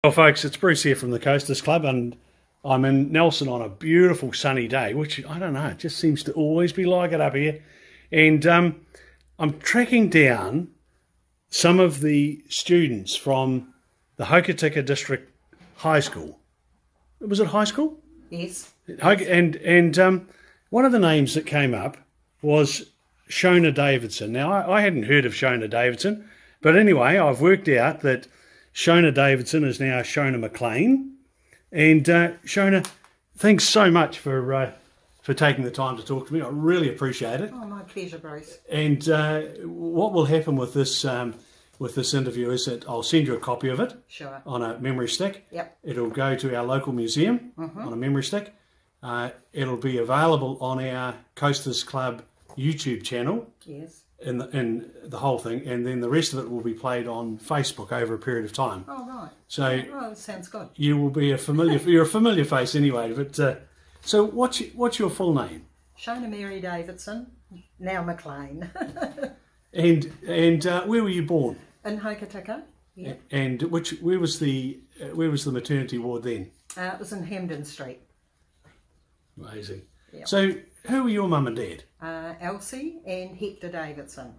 Well, folks, it's Bruce here from the Coasters Club, and I'm in Nelson on a beautiful sunny day, which, I don't know, it just seems to always be like it up here. And I'm tracking down some of the students from the Hokitika District High School. Was it high school? Yes. And one of the names that came up was Shona Davidson. Now, I hadn't heard of Shona Davidson, but anyway, I've worked out that Shona Davidson is now Shona McLean. And Shona, thanks so much for taking the time to talk to me. I really appreciate it. Oh, my pleasure, Bruce. And what will happen with this interview is that I'll send you a copy of it. Sure. On a memory stick. Yep. It'll go to our local museum on a memory stick. It'll be available on our Coasters Club YouTube channel. Yes. In the whole thing, and then the rest of it will be played on Facebook over a period of time. Oh, right. So that sounds good. You will be you're a familiar face anyway. But so what's your full name? Shona Mary Davidson, now McLean. and where were you born? In Hokitika. Yeah. And where was the maternity ward then? It was in Hamden Street. Amazing. Yep. So who were your mum and dad? Elsie and Hector Davidson.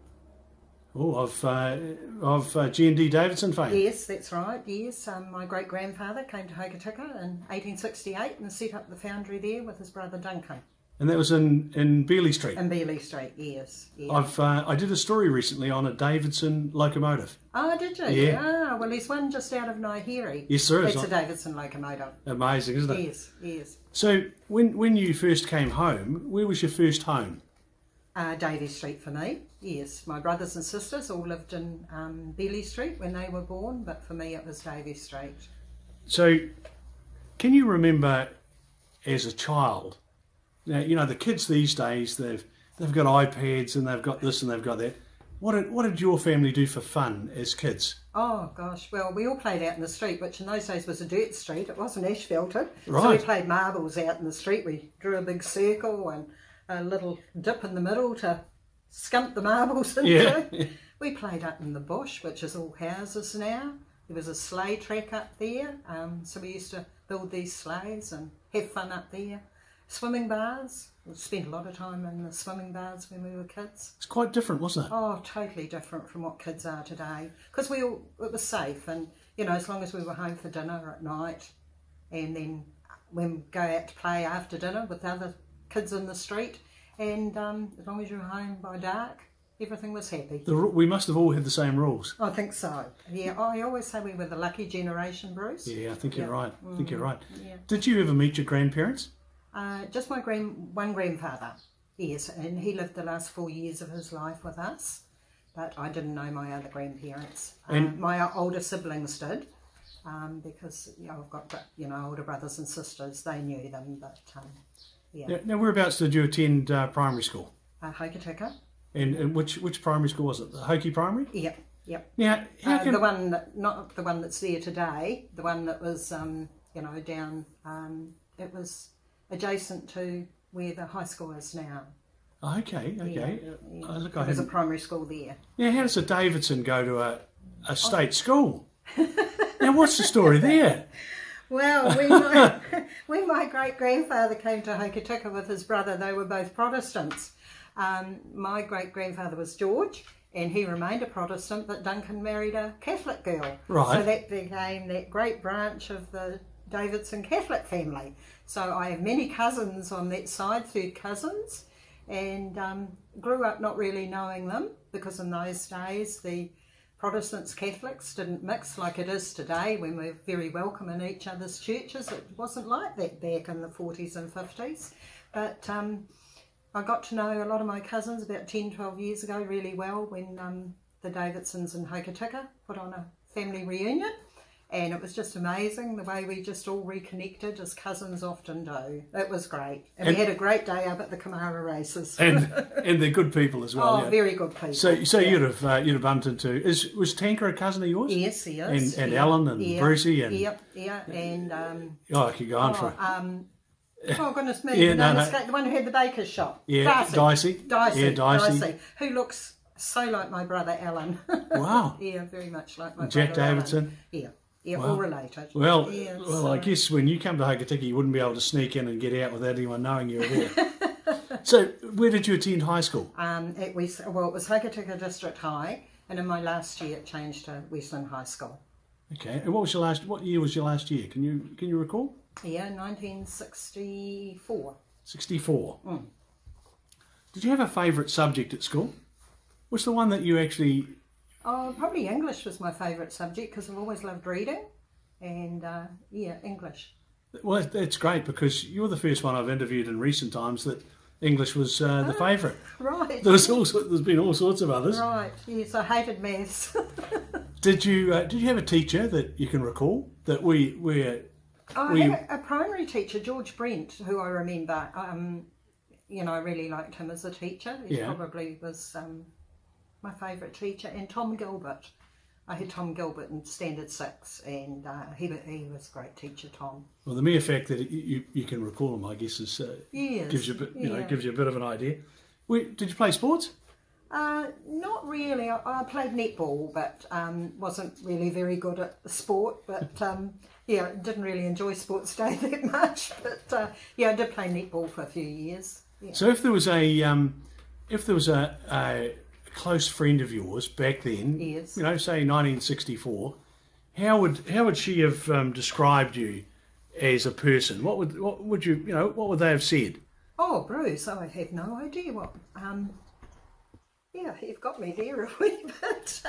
Oh, of G&D Davidson fame? Yes, that's right, yes. My great-grandfather came to Hokitika in 1868 and set up the foundry there with his brother Duncan. And that was in Beeley Street? In Beeley Street, yes. Yeah. I did a story recently on a Davidson locomotive. Oh, did you? Yeah. Ah, well, there's one just out of Naihiri. Yes, there is. It's a Davidson locomotive. Amazing, isn't it? Yes, yes. So when you first came home, where was your first home? Davey Street for me, yes. My brothers and sisters all lived in Beeley Street when they were born, but for me it was Davey Street. So can you remember as a child, now, you know, the kids these days, they've got iPads and they've got this and they've got that. What did your family do for fun as kids? Oh gosh, well, we all played out in the street, which in those days was a dirt street. It wasn't asphalted. Right. So we played marbles out in the street. We drew a big circle and a little dip in the middle to scump the marbles into. Yeah. We played up in the bush, which is all houses now. There was a sleigh track up there, so we used to build these sleighs and have fun up there. Swimming bars. We spent a lot of time in the swimming bars when we were kids. It's quite different, wasn't it? Oh, totally different from what kids are today. Because it was safe, and you know, as long as we were home for dinner at night, and then when we go out to play after dinner with other kids in the street, and as long as you were home by dark, everything was happy. We must have all had the same rules. I think so. Yeah, I always say we were the lucky generation, Bruce. Yeah, I think you're right. I think you're right. Yeah. Did you ever meet your grandparents? Just my one grandfather, yes, and he lived the last 4 years of his life with us, but I didn't know my other grandparents. My older siblings did, because I've got older brothers and sisters. They knew them, but yeah. Now, whereabouts did you attend primary school? Hokitika. And which primary school was it? The Hokie Primary? Yep, yep. Now, the one not the one that's there today. The one that was down. It was adjacent to where the high school is now. Okay. Yeah. There was a primary school there. Now, how does a Davidson go to a state school? Now, what's the story there? Well, when my great-grandfather came to Hokitika with his brother, they were both Protestants. My great-grandfather was George, and he remained a Protestant, but Duncan married a Catholic girl. Right. So that became that great branch of the Davidson Catholic family. So I have many cousins on that side, third cousins, and grew up not really knowing them, because in those days the Protestants, Catholics didn't mix like it is today when we're very welcome in each other's churches. It wasn't like that back in the 40s and 50s. But I got to know a lot of my cousins about 10, 12 years ago really well when the Davidsons in Hokitika put on a family reunion. And it was just amazing the way we just all reconnected, as cousins often do. It was great. And we had a great day up at the Kamara races. And they're good people as well. Oh, yeah. Very good people. So you'd have bumped into... Was Tanker a cousin of yours? Yes, he is. And Alan and Brucey and... Yep, yeah. And... I could go on for... oh, goodness me. The one who had the baker's shop. Yeah, Dicey. Yeah, Dicey. Who looks so like my brother Alan. Wow. Yeah, very much like my Jack brother Davidson. Alan. Yeah. Yeah, all related. Well, yeah, I guess when you come to Hokitika, you wouldn't be able to sneak in and get out without anyone knowing you were there. So, where did you attend high school? It was Hokitika District High, and in my last year it changed to Westland High School. Okay, and what year was your last year? Can you recall? Yeah, 1964. 64. Mm. Did you have a favourite subject at school? What's the one that you actually... Oh, probably English was my favourite subject because I've always loved reading, and yeah, English. Well, that's great because you're the first one I've interviewed in recent times that English was the favourite. Right. There's been all sorts of others. Right. Yes, I hated maths. Did you have a teacher that you can recall that I had a primary teacher, George Brent, who I remember. You know, I really liked him as a teacher. He probably was my favourite teacher. And Tom Gilbert. I had Tom Gilbert in Standard 6, and he was a great teacher, Tom. Well, the mere fact that you can recall him, I guess, is gives you gives you a bit of an idea. Did you play sports? Not really. I played netball, but wasn't really very good at the sport. But yeah, didn't really enjoy sports day that much. But yeah, I did play netball for a few years. Yeah. So if there was a close friend of yours back then, yes, you know, say 1964, how would she have described you as a person? What would they have said? Oh, Bruce, I have no idea what. Yeah, you've got me there a wee bit.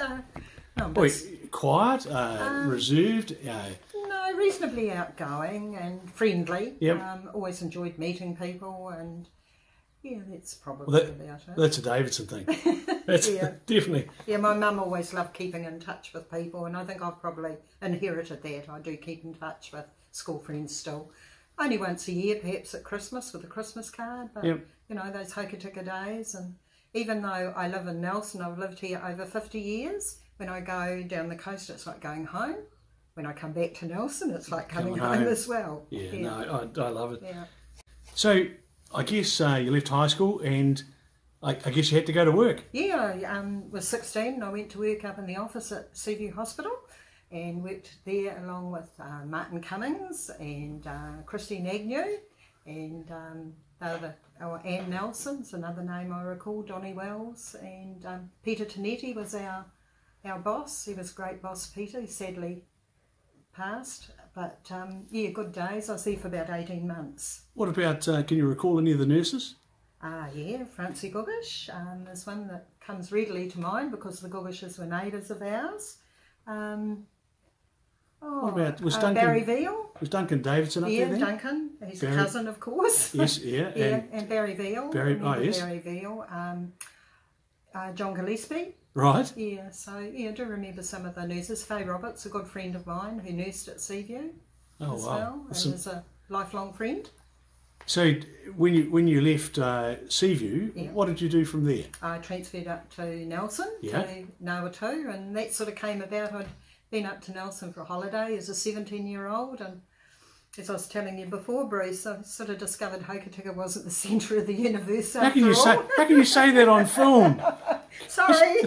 Quiet, reserved. No, reasonably outgoing and friendly. Yep. Always enjoyed meeting people, and yeah, that's probably about it. That's a Davidson thing. That's definitely. Yeah, my mum always loved keeping in touch with people, and I think I've probably inherited that. I do keep in touch with school friends still. Only once a year, perhaps at Christmas with a Christmas card, but you know, those Hokitika days. And even though I live in Nelson, I've lived here over 50 years, when I go down the coast, it's like going home. When I come back to Nelson, it's like coming home as well. Yeah, no, I love it. Yeah. So, I guess you left high school and I guess you had to go to work. Yeah, I was 16 and I went to work up in the office at Seaview Hospital and worked there along with Martin Cummings and Christine Agnew and Anne Nelson's another name I recall, Donnie Wells, and Peter Tonetti was our boss. He was a great boss, Peter. He sadly passed, but yeah, good days. I was there for about 18 months. What about, can you recall any of the nurses? Yeah, Francie Gugish is one that comes readily to mind because the Gugishes were neighbours of ours. What about, was Duncan, Barry Veal? Was Duncan Davidson up there then? Yeah, Duncan. He's a cousin, of course. Yes, yeah. And Barry Veal. Yes. Barry Veal. John Gillespie. Right. Yeah, so yeah, I do remember some of the nurses. Faye Roberts, a good friend of mine who nursed at Seaview as well, and is a lifelong friend. So when you left Seaview, what did you do from there? I transferred up to Nelson, to Nawatu, and that sort of came about. I'd been up to Nelson for a holiday as a 17-year-old, and as I was telling you before, Bruce, I sort of discovered Hokitika wasn't the centre of the universe after all. How can you say that on film? Sorry.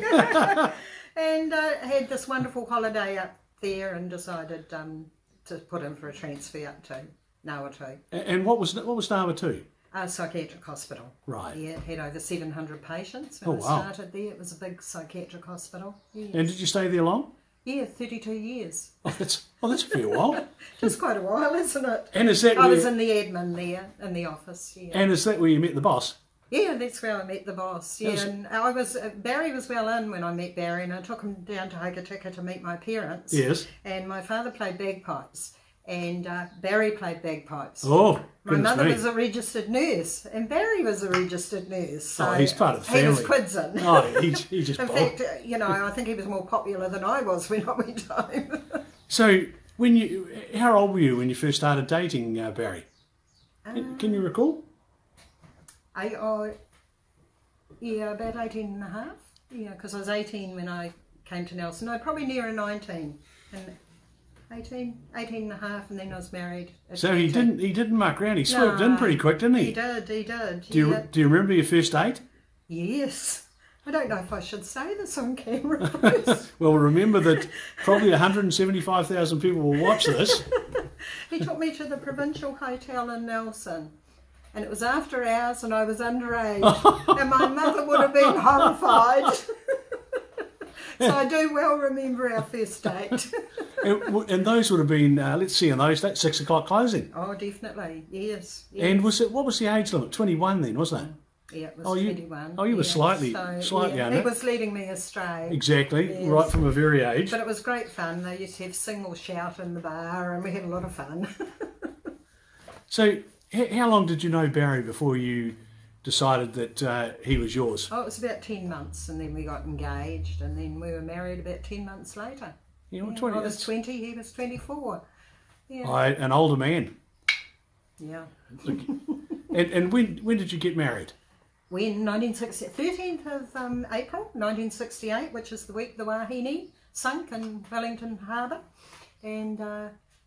And had this wonderful holiday up there and decided to put in for a transfer up to Nawatu. And what was Nawatu? A psychiatric hospital. Right. Yeah, it had over 700 patients when I started there. It was a big psychiatric hospital. Yes. And did you stay there long? Yeah, 32 years. Oh, that's a fair while. It's quite a while, isn't it? And is that I was in the admin there, in the office. Yeah. And is that where you met the boss? Yeah, that's where I met the boss. Yeah, and Barry was well in when I met Barry, and I took him down to Hokitika to meet my parents. Yes. And my father played bagpipes, and Barry played bagpipes. Oh, my mother was a registered nurse, and Barry was a registered nurse. So he's part of the family. He was Quidson. Oh, he just. In fact, you know, I think he was more popular than I was when I went home. So, how old were you when you first started dating Barry? Can you recall? Yeah, about 18 and a half. Yeah, because I was 18 when I came to Nelson. No, probably nearer 19. And 18 and a half, and then I was married. So 20. he didn't muck around. He swooped in pretty quick, didn't he? He did. Do you remember your first date? Yes. I don't know if I should say this on camera, Bruce. Well, remember that probably 175,000 people will watch this. He took me to the Provincial Hotel in Nelson, and it was after hours and I was underage, and my mother would have been horrified. So I do well remember our first date. And those would have been, let's see, in those days, 6 o'clock closing. Oh, definitely, yes. And what was the age limit? 21 then, wasn't it? Yeah, it was 21. You were slightly yeah, under. He was leading me astray. Exactly, yes. right from a very age. But it was great fun. They used to have sing or shout in the bar, and we had a lot of fun. So, how long did you know Barry before you decided that he was yours? Oh, it was about 10 months, and then we got engaged, and then we were married about 10 months later. Yeah, well, 20, I was 20, he was 24. Yeah. An older man. Yeah. And when did you get married? When 13th of April 1968, which is the week the Wahine sunk in Wellington Harbour, and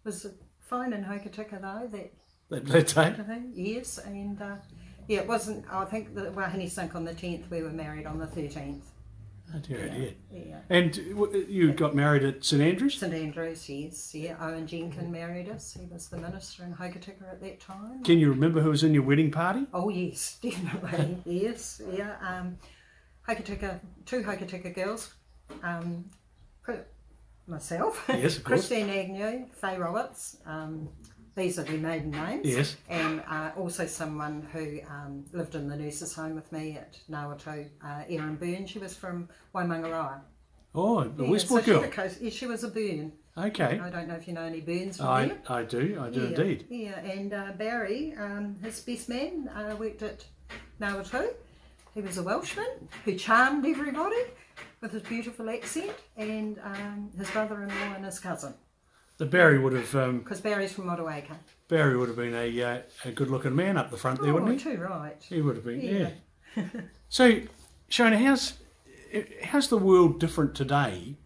was fine in Hokitika though That day? Yes, and yeah, it wasn't. I think the Wahine sunk on the 10th. We were married on the 13th. Oh dear. Yeah. And you got married at St Andrews? St Andrews, yes. Yeah, Owen Jenkin married us. He was the minister in Hokitika at that time. Can you remember who was in your wedding party? Oh yes, definitely. Yes, yeah. Hokitika, 2 Hokitika girls. Myself. Yes, of course. Christine Agnew, Faye Roberts. These are their maiden names. Yes. And also someone who lived in the nurses' home with me at Ngawatu, Erin Byrne. She was from Waimangaroa. Oh, the Yeah, Westport so girl. She was a Byrne. Okay. I don't know if you know any Byrnes from I there. do Yeah, indeed. Yeah, and Barry, his best man, worked at Ngawatu. He was a Welshman who charmed everybody with his beautiful accent, and his brother-in-law and his cousin. The Barry would have Because Barry's from Motueka. been a good-looking man up the front there, wouldn't he? Too right. He would have been. Yeah. So, Shona, how's the world different today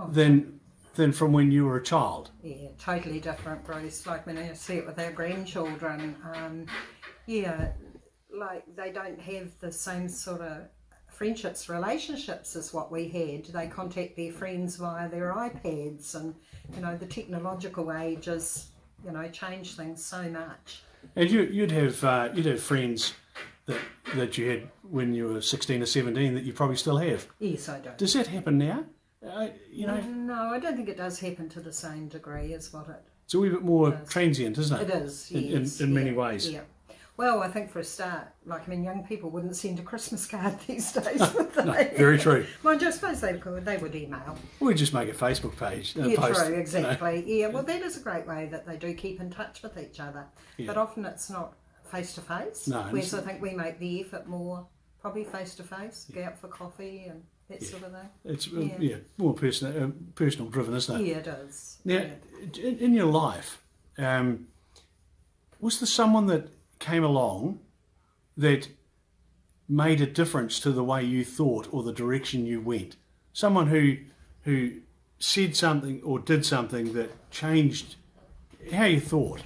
than from when you were a child? Yeah, totally different, Bruce. Like when I see it with our grandchildren, like they don't have the same sort of friendships, relationships as what we had. They contact their friends via their iPads, and the technological age has changed things so much. And you'd have friends that you had when you were 16 or 17 that you probably still have. Yes, I do. Does that happen now? No, I don't think it does happen to the same degree as what it. It's a wee bit more transient, isn't it? It is, yes. In many ways. Yeah. Well, I think for a start, young people wouldn't send a Christmas card these days, would they? No, very true. Mind you, I suppose they could. They would email. We just make a Facebook page. Yeah, post, true, exactly. Yeah, well, that is a great way that they do keep in touch with each other. Yeah. But often it's not face-to-face. No. Whereas I think we make the effort more, probably face-to-face, go out for coffee and that sort of thing. It's more personal driven, isn't it? Yeah, it is. Now, in your life, was there someone that came along that made a difference to the way you thought or the direction you went? Someone who said something or did something that changed how you thought?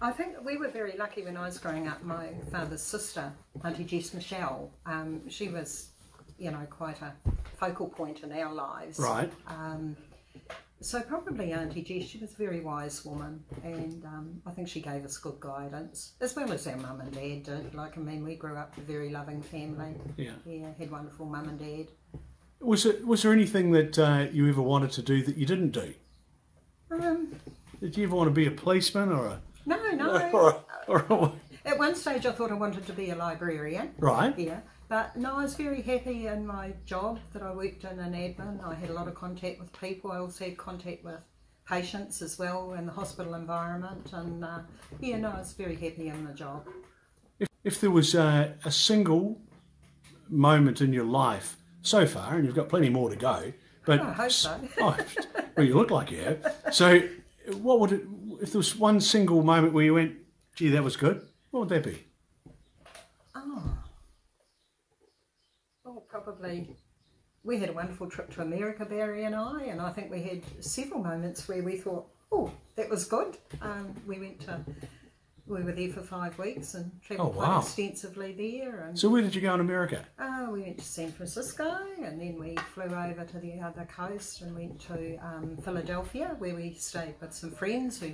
I think we were very lucky when I was growing up. My father's sister, Auntie Jess Michelle, she was, quite a focal point in our lives. Right. So probably Auntie Jess, she was a very wise woman, and I think she gave us good guidance, as well as our mum and dad did. We grew up a very loving family. Yeah. Yeah, had wonderful mum and dad. Was there anything that you ever wanted to do that you didn't do? Did you ever want to be a policeman or a... No. or At one stage I thought I wanted to be a librarian. Right. Yeah. But no, I was very happy in my job that I worked in admin. I had a lot of contact with people. I also had contact with patients as well in the hospital environment. And I was very happy in the job. If there was a single moment in your life so far, and you've got plenty more to go, but I hope so. Well, you look like you have. So what would it, if there was one single moment where you went, gee, that was good, what would that be? Probably, we had a wonderful trip to America, Barry and I think we had several moments where we thought, oh, that was good. We went to we were there for 5 weeks and Oh, travelled wow. quite extensively there. And So where did you go in America? we went to San Francisco, and then we flew over to the other coast and went to Philadelphia, where we stayed with some friends who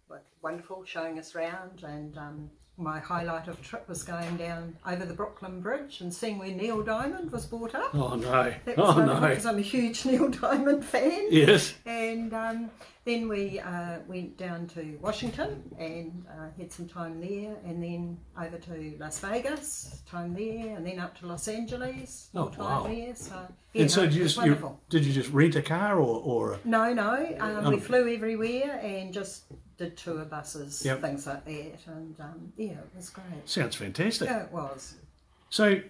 were wonderful, showing us around. And my highlight of the trip was going down over the Brooklyn Bridge and seeing where Neil Diamond was brought up. Oh no! That was Oh wonderful, no! because I'm a huge Neil Diamond fan. Yes. And then we went down to Washington and had some time there, and then over to Las Vegas, time there, and then up to Los Angeles, more time there. So, yeah, And so it did was wonderful. did you just rent a car or? No, we flew everywhere and just did tour buses, Yep. things like that, and yeah, it was great. Sounds fantastic. Yeah, it was. So,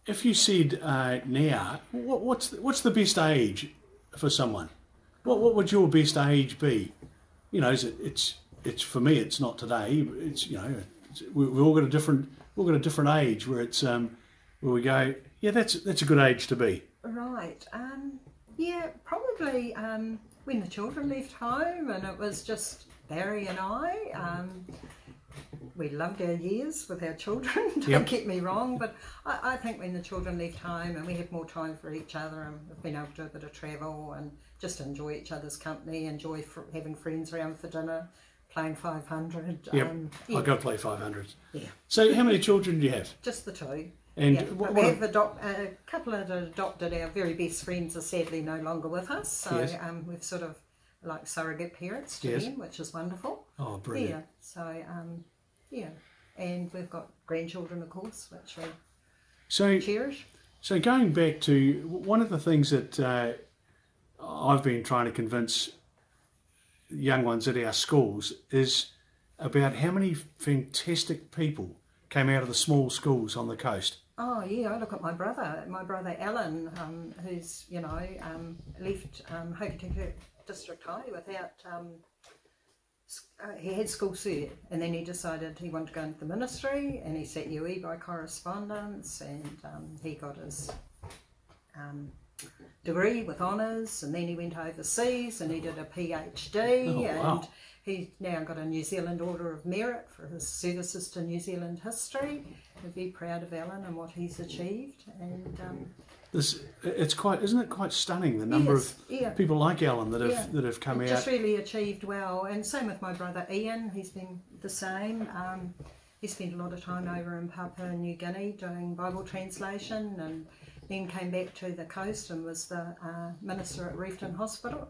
if you said now, what's the best age for someone? What would your best age be? You know, it's for me. It's not today. It's we've all got a different age where it's where we go. Yeah, that's a good age to be. Right. Yeah, probably when the children left home, and it was just Barry and I. We loved our years with our children, don't get me wrong, but I think when the children left home and we had more time for each other, and we've been able to do a bit of travel and just enjoy each other's company, enjoy having friends around for dinner, playing 500. Yep. I've got to play 500s. Yeah. So how many children do you have? Just the two. And yeah. what we have a couple that adopted. Our very best friends are sadly no longer with us, so Yes. We've sort of like surrogate parents to Yes. them, which is wonderful. Oh, brilliant. Yeah. So yeah, and we've got grandchildren, of course, which we cherish. So going back to one of the things that I've been trying to convince young ones at our schools is about how many fantastic people came out of the small schools on the coast. Oh yeah, I look at my brother Alan, who's left Hokitika District High without. He had school cert, and then he decided he wanted to go into the ministry, and he sat UE by correspondence, and he got his degree with honours, and then he went overseas and he did a PhD, and he's now got a New Zealand Order of Merit for his services to New Zealand history. We're very proud of Alan and what he's achieved, and isn't it quite stunning the number of people like Alan that have come out? Just really achieved well, and same with my brother Ian. He's been the same. He spent a lot of time over in Papua New Guinea doing Bible translation, and then came back to the coast and was the minister at Reefton Hospital,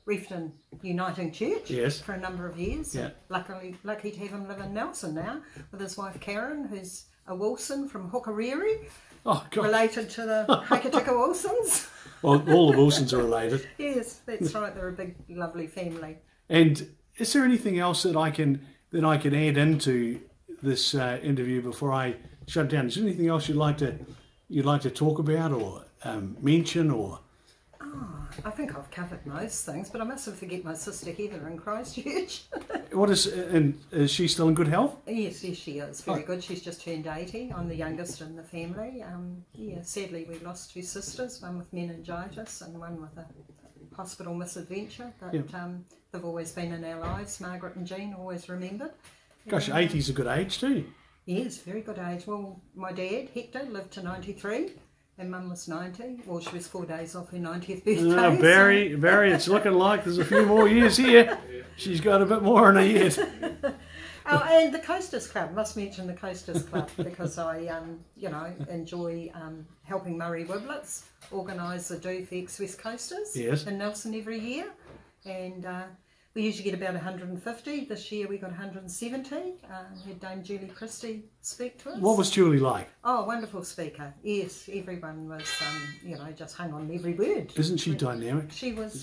Reefton Uniting Church for a number of years. Yeah. Lucky to have him live in Nelson now with his wife Karen, who's a Wilson from Hokariri. Oh, God. Related to the Hokitika Wilsons. Well, all the Wilsons are related. Yes, that's right. They're a big, lovely family. And is there anything else that I can add into this interview before I shut down? Is there anything else you'd like to talk about or mention or? Oh, I think I've covered most things, but I mustn't forget my sister Heather in Christchurch. Is she still in good health? Yes, she is. Very good. She's just turned 80. I'm the youngest in the family. Sadly we lost two sisters, one with meningitis and one with a hospital misadventure, but they've always been in our lives. Margaret and Jean, always remembered. Gosh, 80's a good age too. Yes, very good age. Well, my dad, Hector, lived to 93. And Mum was 90. Well, she was 4 days off her 90th birthday. Barry, it's looking like there's a few more years here. She's got a bit more in her yet. Oh, and the Coasters Club. Must mention the Coasters Club because I, enjoy helping Murray Wiblets organise the Do for Ex-West Coasters in Nelson every year. And we usually get about 150. This year we got 170. Had Dame Julie Christie speak to us. What was Julie like? Oh, wonderful speaker. Yes, everyone was, just hung on every word. Isn't she dynamic? She was.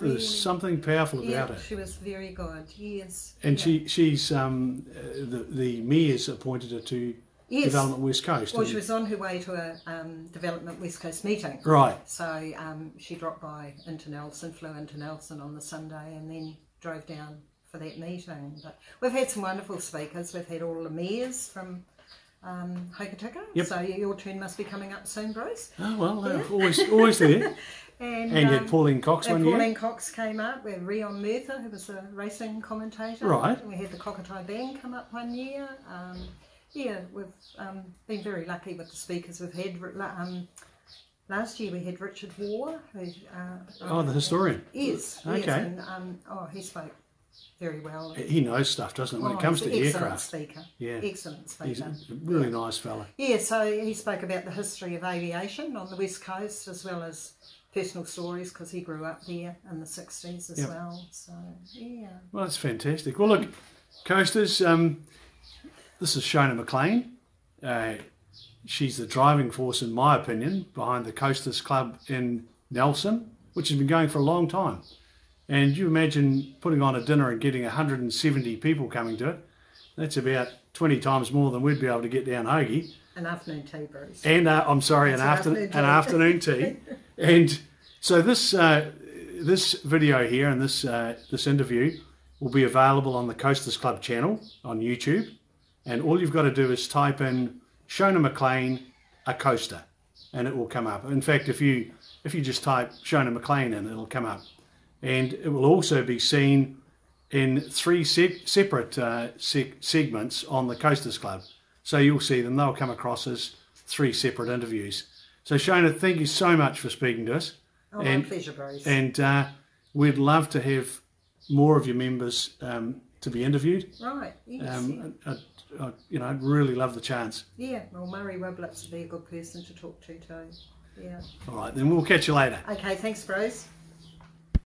There's something powerful about her. She was very good. Yes. And she's the mayor's appointed her to Development West Coast. Well, she was on her way to a Development West Coast meeting. Right. So she dropped by into Nelson, flew into Nelson on the Sunday, and then drove down for that meeting. But we've had some wonderful speakers. We've had all the mayors from Hokitika. Yep. So your turn must be coming up soon, Bruce. Oh, well, always there. And you had Pauline Cox one year. Pauline Cox came up. We had Rion Murtha, who was the racing commentator. Right. We had the Cockatoo Band come up one year. Yeah, we've been very lucky with the speakers we've had. Last year we had Richard Waugh, who The historian. Yes. Okay. Yes, and he spoke very well. He knows stuff, doesn't it, when it comes to aircraft? Speaker. Yeah. Excellent speaker. He's a really nice fella. Yeah, so he spoke about the history of aviation on the West Coast, as well as personal stories, because he grew up there in the 60s as well. So, yeah. Well, that's fantastic. Well, look, Coasters, this is Shona McLean. She's the driving force, in my opinion, behind the Coasters Club in Nelson, which has been going for a long time. And you imagine putting on a dinner and getting 170 people coming to it. That's about 20 times more than we'd be able to get down Hoagie. An afternoon tea, Bruce. And I'm sorry, an afternoon tea. And so this video here and this interview will be available on the Coasters Club channel on YouTube. And all you've got to do is type in Shona McLean, a coaster, and it will come up. In fact, if you just type Shona McLean in, it'll come up. And it will also be seen in 3 separate segments on the Coasters Club. So you'll see them. They'll come across as 3 separate interviews. So Shona, thank you so much for speaking to us. Oh, my pleasure, Bruce. And we'd love to have more of your members to be interviewed. Right, yes. I'd really love the chance. Yeah, well, Murray Wiblets would be a good person to talk to too. Yeah. All right, then we'll catch you later. Okay, thanks, Bruce.